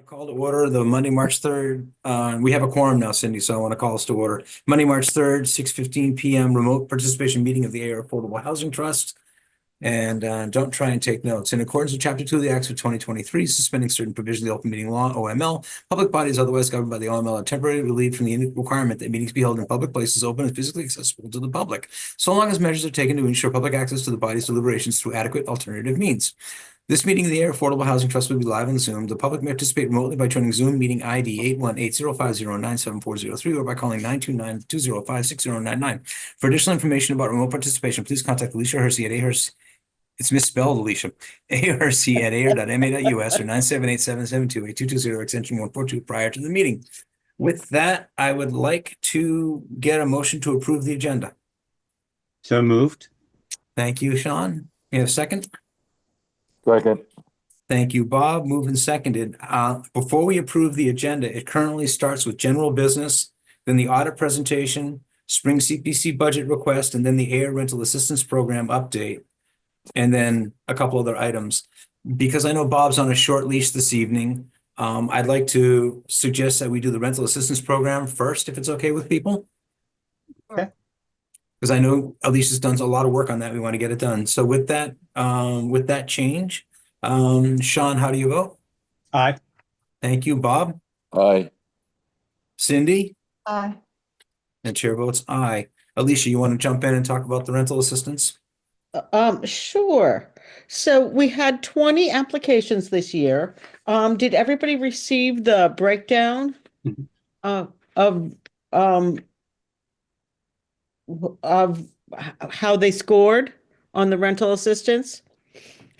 Call to order the Monday, March 3rd. We have a quorum now, Cindy, so I want to call us to order. Monday, March 3rd, 6:15 p.m. remote participation meeting of the Ayer Affordable Housing Trust. And don't try and take notes. In accordance with Chapter 2 of the Acts of 2023, suspending certain provisions of the Open Meeting Law, OML, public bodies otherwise governed by the OML are temporarily relieved from the requirement that meetings be held in public places open and physically accessible to the public, so long as measures are taken to ensure public access to the body's deliberations through adequate alternative means. This meeting of the Ayer Affordable Housing Trust will be live on Zoom. The public may participate remotely by joining Zoom meeting ID 818-050-97403 or by calling 929-205-6099. For additional information about remote participation, please contact Alicia Hersey at Ayers. It's misspelled, Alicia. ARC@ayer.ma.us or 978-772-8220 extension 142 prior to the meeting. With that, I would like to get a motion to approve the agenda. So moved. Thank you, Sean. You have a second? Second. Thank you, Bob. Moved and seconded. Before we approve the agenda, it currently starts with general business, then the audit presentation, spring CPC budget request, and then the Ayer Rental Assistance Program update, and then a couple other items. Because I know Bob's on a short leash this evening, I'd like to suggest that we do the rental assistance program first, if it's okay with people. Okay. Because I know Alicia's done a lot of work on that. We want to get it done. So with that change, Sean, how do you vote? Aye. Thank you, Bob. Aye. Cindy? Aye. And chair votes aye. Alicia, you want to jump in and talk about the rental assistance? Sure. So we had 20 applications this year. Did everybody receive the breakdown of how they scored on the rental assistance?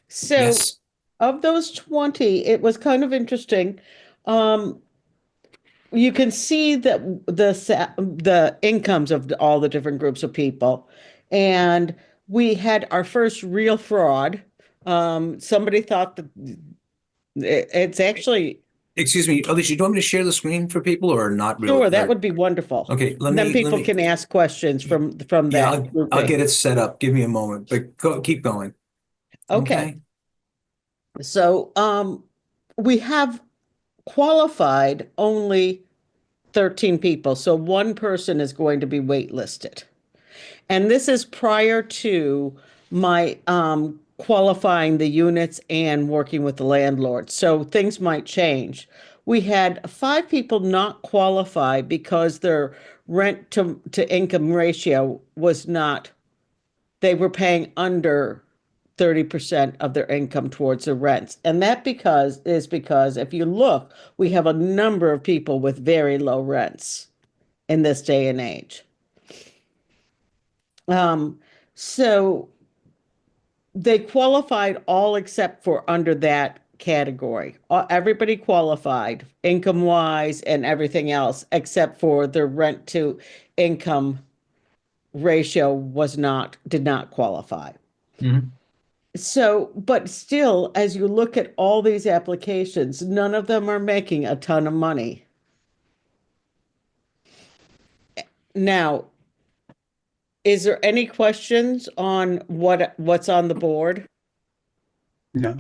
So Yes. of those 20, it was kind of interesting. You can see that the incomes of all the different groups of people. And we had our first real fraud. Somebody thought that it's actually. Excuse me, Alicia, do you want me to share the screen for people or not really? Sure, that would be wonderful. Okay, Then people can ask questions from Yeah, that grouping. I'll get it set up. Give me a moment, but keep going. Okay. So we have qualified only 13 people. So one person is going to be waitlisted. And this is prior to my qualifying the units and working with the landlord. So things might change. We had 5 people not qualify because their rent to income ratio was not, they were paying under 30% of their income towards the rents. And that is because if you look, we have a number of people with very low rents in this day and age. So they qualified all except for under that category. Everybody qualified income wise and everything else except for the rent to income ratio did not qualify. Mm-hmm. So, but still, as you look at all these applications, none of them are making a ton of money. Now, is there any questions on what's on the board? No.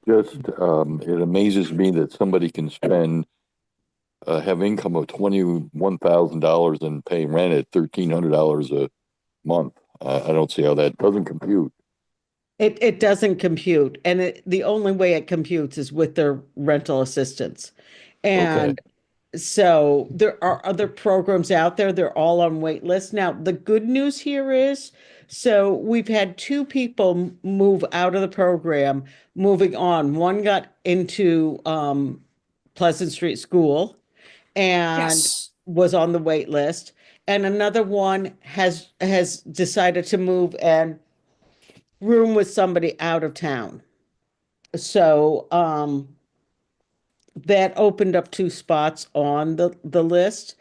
Just, it amazes me that somebody can have income of $21,000 and pay rent at $1,300 a month. I don't see how that doesn't compute. It doesn't compute, and the only way it computes is with their rental assistance. And so there are other programs out there. They're all on wait lists. Now, the good news here is, so we've had 2 people move out of the program, moving on. One got into Pleasant Street School and was on the wait list. And another one has decided to move and room with somebody out of town. So that opened up 2 spots on the list.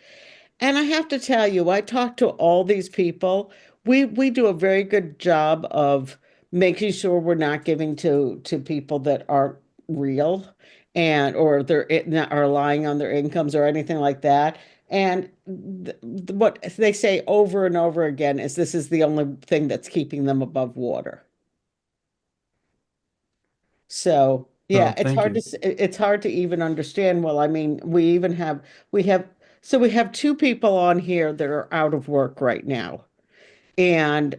And I have to tell you, I talked to all these people. We do a very good job of making sure we're not giving to people that aren't real or are lying on their incomes or anything like that. And what they say over and over again is this is the only thing that's keeping them above water. So Yeah, it's thank hard you. it's hard to even understand. Well, I mean, we have, so we have two people on here that are out of work right now. And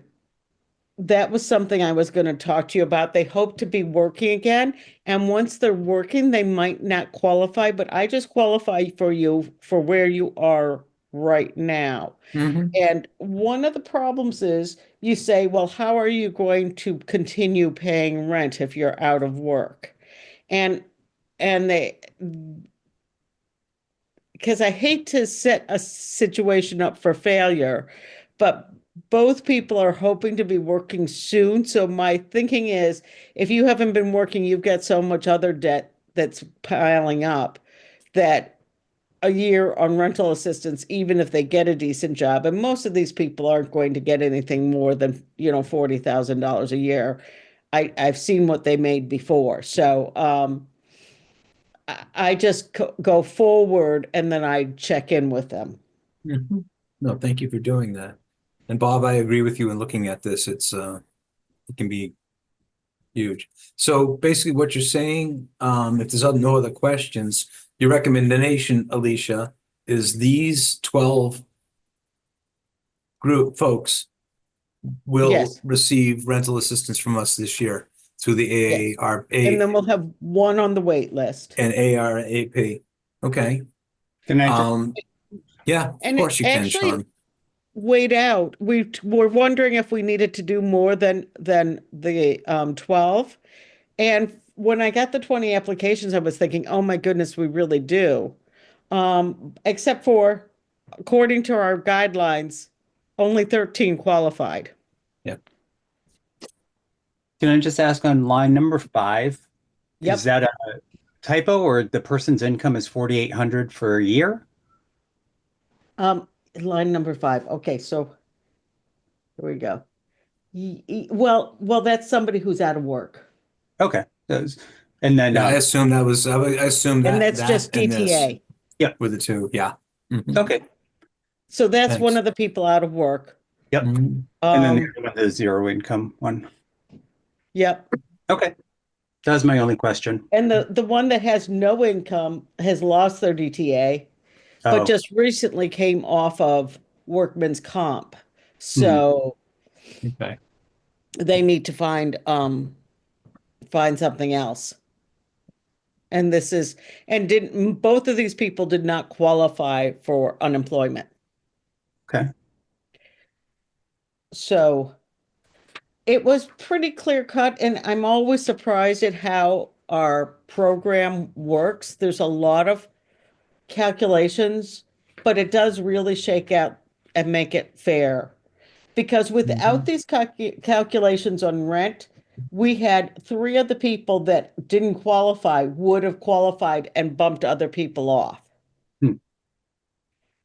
that was something I was going to talk to you about. They hope to be working again. And once they're working, they might not qualify, but I just qualify for you for where you are right now. Mhm. And one of the problems is you say, well, how are you going to continue paying rent if you're out of work? And and they, because I hate to set a situation up for failure, but both people are hoping to be working soon. So my thinking is if you haven't been working, you've got so much other debt that's piling up that a year on rental assistance, even if they get a decent job, and most of these people aren't going to get anything more than, $40,000 a year. I've seen what they made before. So I just go forward and then I check in with them. Mhm. No, thank you for doing that. And Bob, I agree with you in looking at this. It can be huge. So basically what you're saying, if there's no other questions, your recommendation, Alicia, is these 12 group folks will Yes, receive rental assistance from us this year through the yes. And AARA then we'll have one on the wait list. and ARAP. Okay. Can I just, Um, yeah, of And course you can, actually, Sean. wait out. We were wondering if we needed to do more than the 12. And when I got the 20 applications, I was thinking, oh my goodness, we really do. Except for, according to our guidelines, only 13 qualified. Yeah. can I just ask on line number 5, is Yep. that a typo or the person's income is 4,800 for a year? Line number 5. Okay, so here we go. Well, that's somebody who's out of work. Okay. And then, Yeah, I assumed And that that's that just and this DTA. yeah, were the two. Yeah. Mhm. okay. So that's one Thanks. of the people out of work. Yep. Mhm. And then the Um, other one, the zero income one. yep. Okay. That was my only question. And the one that has no income has lost their DTA, but Oh, just recently came off of workman's comp. hmm. So Okay. they need to find something else. And this is and didn't both of these people did not qualify for unemployment. Okay. So it was pretty clear cut, and I'm always surprised at how our program works. There's a lot of calculations, but it does really shake out and make it fair. Because without Mhm. these calculations on rent, we had three of the people that didn't qualify would have qualified and bumped other people off. Hmm.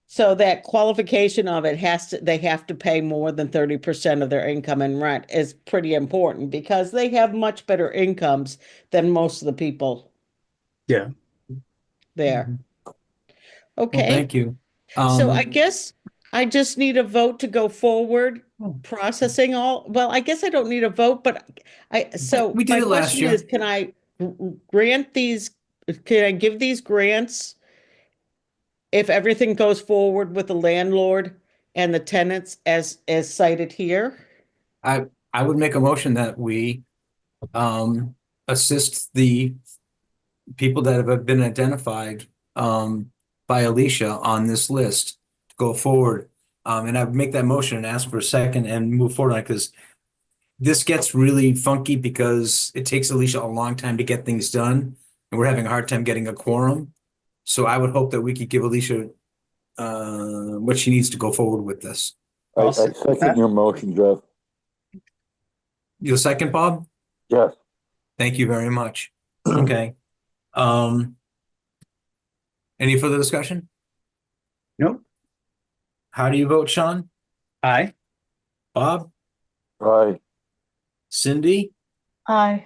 So that qualification of it they have to pay more than 30% of their income in rent is pretty important because they have much better incomes than most of the people Yeah. there. Mhm. Well, Okay. thank you. So I Um, guess I just need a vote to go forward oh, processing all. Well, I guess I don't need a vote, but so we did my it last question is, year. can I grant these, can I give these grants if everything goes forward with the landlord and the tenants as cited here? I I would make a motion that we um assist the people that have been identified by Alicia on this list to go forward. And I would make that motion and ask for a second and move forward on it because this gets really funky because it takes Alicia a long time to get things done, and we're having a hard time getting a quorum. So I would hope that we could give Alicia what she needs to go forward with this. I I'll second second that. your motion, Jeff. You second, Bob? Yes. Thank you very much. Okay. Um, any further discussion? Nope. How do you vote, Sean? Aye. Bob? Aye. Cindy? Aye.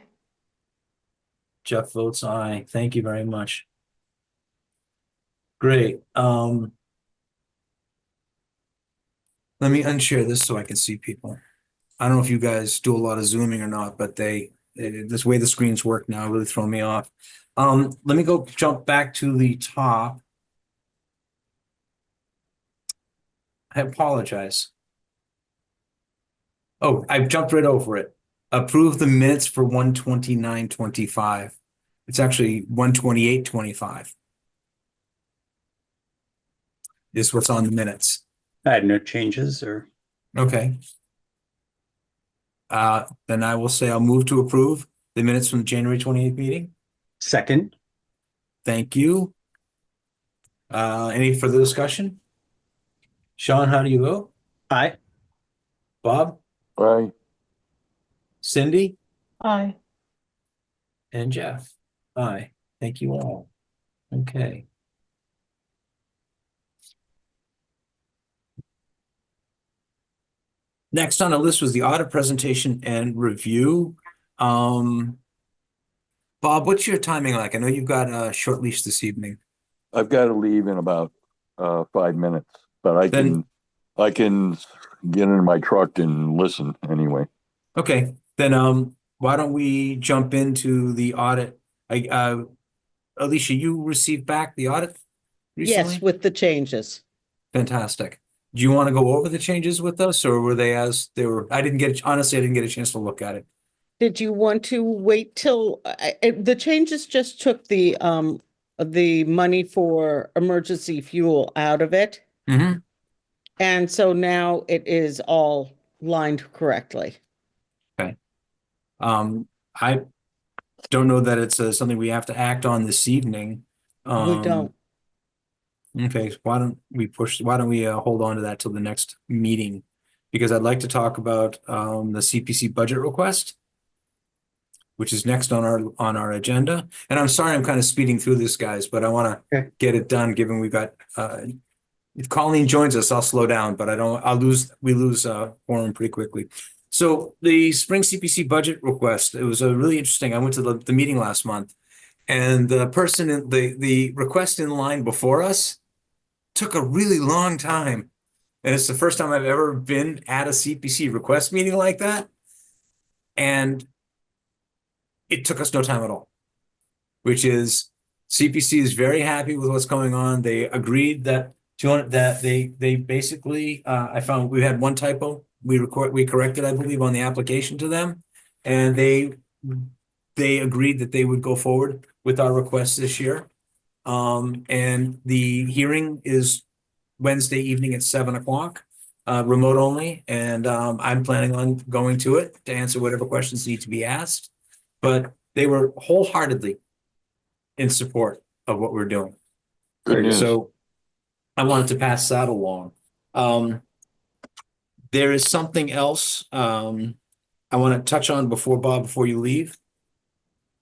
Jeff votes aye. Thank you very much. Great. Let me unshare this so I can see people. I don't know if you guys do a lot of zooming or not, but this way the screens work now really throw me off. Let me go jump back to the top. I apologize. Oh, I've jumped right over it. Approve the minutes for 129:25. It's actually 128:25. Is what's on the minutes. I had no changes or Okay. Then I will say I'll move to approve the minutes from the January 28th meeting. second. Thank you. Any further discussion? Sean, how do you vote? Aye. Bob, Right? Cindy, Aye. and Jeff? Aye. Thank you all. Okay. Next on the list was the audit presentation and review. Bob, what's your timing like? I know you've got a short leash this evening. I've got to leave in about 5 minutes, but Then- I can get in my truck and listen anyway. Okay, then why don't we jump into the audit? Alicia, you received back the audit recently? Yes, with the changes. Fantastic. Do you want to go over the changes with us, or were they as they were? Honestly, I didn't get a chance to look at it. Did you want to wait till, the changes just took the money for emergency fuel out of it. Mm-hmm. And so now it is all lined correctly. I don't know that it's something we have to act on this evening. We Um, don't. Okay, so why don't we hold on to that till the next meeting? Because I'd like to talk about the CPC budget request, which is next on our agenda. And I'm sorry I'm kind of speeding through this, guys, but I want to Okay. get it done given we've got if Colleen joins us, I'll slow down, but we lose quorum pretty quickly. So the spring CPC budget request, it was a really interesting. I went to the meeting last month, and the person in the request in line before us took a really long time. And it's the first time I've ever been at a CPC request meeting like that. And it took us no time at all, which is CPC is very happy with what's going on. They agreed that they basically, I found we had one typo. We corrected, I believe, on the application to them. And they agreed that they would go forward with our request this year. And the hearing is Wednesday evening at 7:00, remote only. And I'm planning on going to it to answer whatever questions need to be asked. But they were wholeheartedly in support of what we're doing. Good news. So I wanted to pass that along. There is something else I want to touch on before you leave,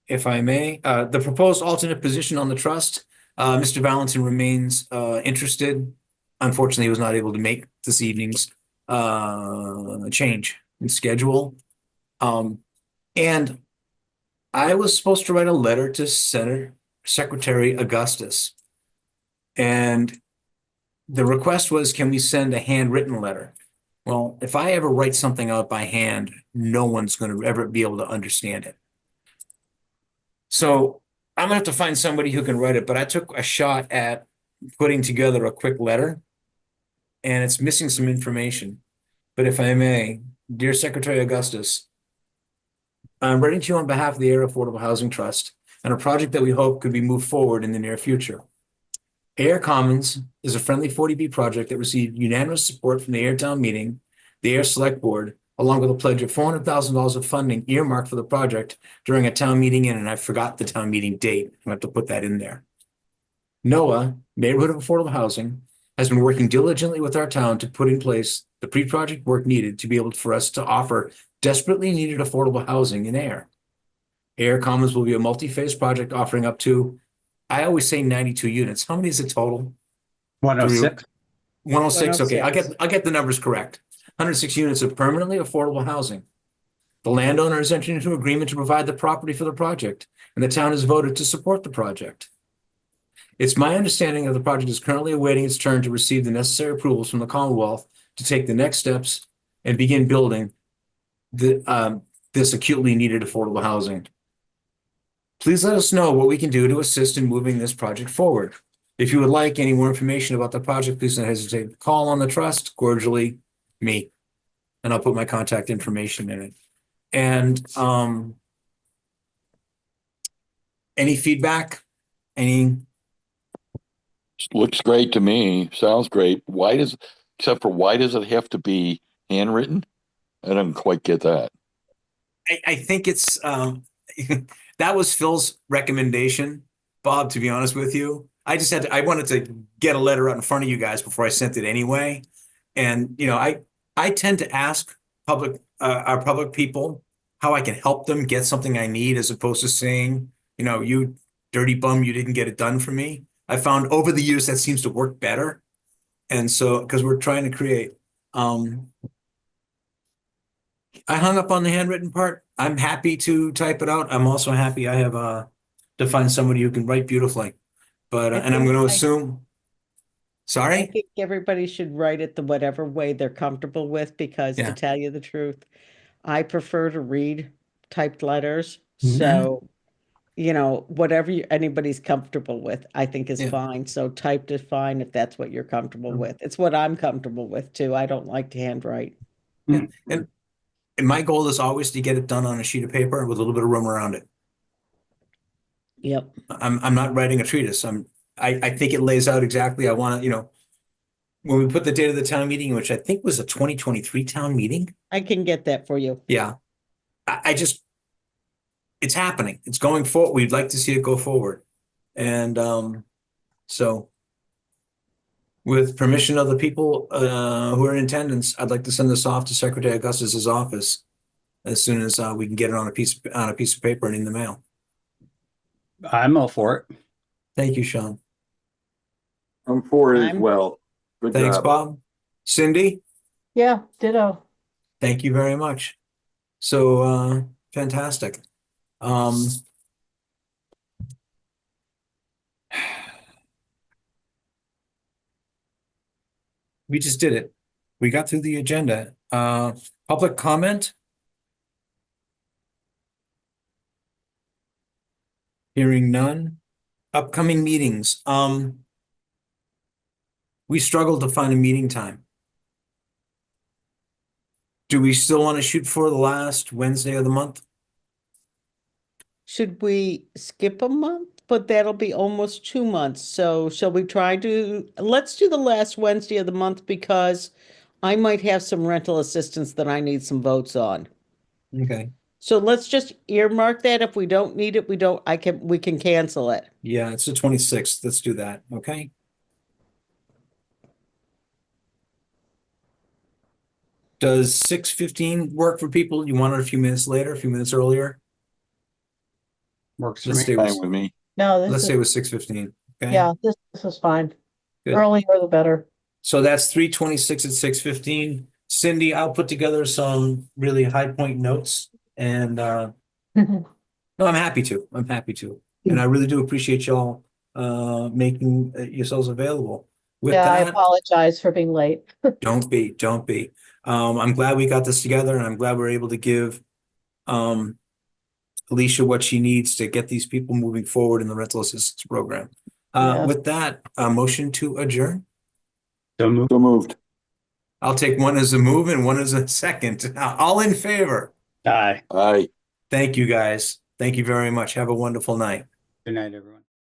if I may. The proposed alternate position on the trust. Mr. Valentin remains interested. Unfortunately, he was not able to make this evening's change in schedule. And I was supposed to write a letter to Secretary Augustus. And the request was, can we send a handwritten letter? Well, if I ever write something out by hand, no one's going to ever be able to understand it. So I'm gonna have to find somebody who can write it, but I took a shot at putting together a quick letter, and it's missing some information. But if I may, dear Secretary Augustus, I'm writing to you on behalf of the Ayer Affordable Housing Trust and a project that we hope could be moved forward in the near future. Ayer Commons is a friendly 40B project that received unanimous support from the Ayer Town Meeting, the Ayer Select Board, along with a pledge of $400,000 of funding earmarked for the project during a town meeting and I forgot the town meeting date. I have to put that in there. NOAA, Neighborhood of Affordable Housing, has been working diligently with our town to put in place the pre-project work needed to be able for us to offer desperately needed affordable housing in Ayer. Ayer Commons will be a multi-phase project offering up to, I always say 92 units. How many is it total? 106. 106. Okay, 106. I'll get the numbers correct. 106 units of permanently affordable housing. The landowner has entered into agreement to provide the property for the project, and the town has voted to support the project. It's my understanding that the project is currently awaiting its turn to receive the necessary approvals from the Commonwealth to take the next steps and begin building. this acutely needed affordable housing. Please let us know what we can do to assist in moving this project forward. If you would like any more information about the project, please don't hesitate to call on the trust. Cordially, me. And I'll put my contact information in it. And any feedback? Any? Looks great to me. Sounds great. Except for why does it have to be handwritten? I don't quite get that. I think it's that was Phil's recommendation, Bob, to be honest with you. I wanted to get a letter out in front of you guys before I sent it anyway. And I tend to ask our public people how I can help them get something I need, as opposed to saying, you dirty bum, you didn't get it done for me. I found over the years that seems to work better. And so, because we're trying to create, I hung up on the handwritten part. I'm happy to type it out. I'm also happy I have to find somebody who can write beautifully. But and I'm going to assume. I Sorry? think everybody should write it the whatever way they're comfortable with, because Yeah. to tell you the truth, I prefer to read typed letters. Mhm. So, whatever anybody's comfortable with, I think is Yeah. fine. So typed is fine if that's what you're comfortable Mhm. with. It's what I'm comfortable with too. I don't like to handwrite. Yeah. And my goal is always to get it done on a sheet of paper with a little bit of room around it. Yep. I'm not writing a treatise. I think it lays out exactly. I want to, when we put the date of the town meeting, which I think was a 2023 town meeting. I can get that for you. Yeah. It's happening. It's going forward. We'd like to see it go forward. And so with permission of the people who are in attendance, I'd like to send this off to Secretary Augustus's office as soon as we can get it on a piece of paper and in the mail. I'm all for it. Thank you, Sean. I'm for it as I'm- well. Good Thanks, job. Bob. Cindy, Yeah, ditto. thank you very much. So fantastic. We just did it. We got through the agenda. Public comment? Hearing none. Upcoming meetings. We struggled to find a meeting time. Do we still want to shoot for the last Wednesday of the month? Should we skip a month? But that'll be almost 2 months. So shall we let's do the last Wednesday of the month, because I might have some rental assistance that I need some votes on. Okay. So let's just earmark that. If we don't need it, we can cancel it. Yeah, it's the 26th. Let's do that. Okay. Does 6:15 work for people? You want it a few minutes later, a few minutes earlier? Works for Let's me. stay Fine with, with me. No, let's this stay is, with 6:15. Okay. yeah, this is fine. Good. Earlier the better. So that's 3/26 at 6:15. Cindy, I'll put together some really high point notes and no, I'm happy to. I'm happy to. And I really do appreciate y'all making yourselves available. With Yeah, I that, apologize for being late. don't be. I'm glad we got this together, and I'm glad we're able to give Alicia what she needs to get these people moving forward in the rental assistance program. Yes. With that, a motion to adjourn. So move. So moved. I'll take one as a move and one as a second. All in favor. Aye. Aye. Thank you, guys. Thank you very much. Have a wonderful night. Good night, everyone.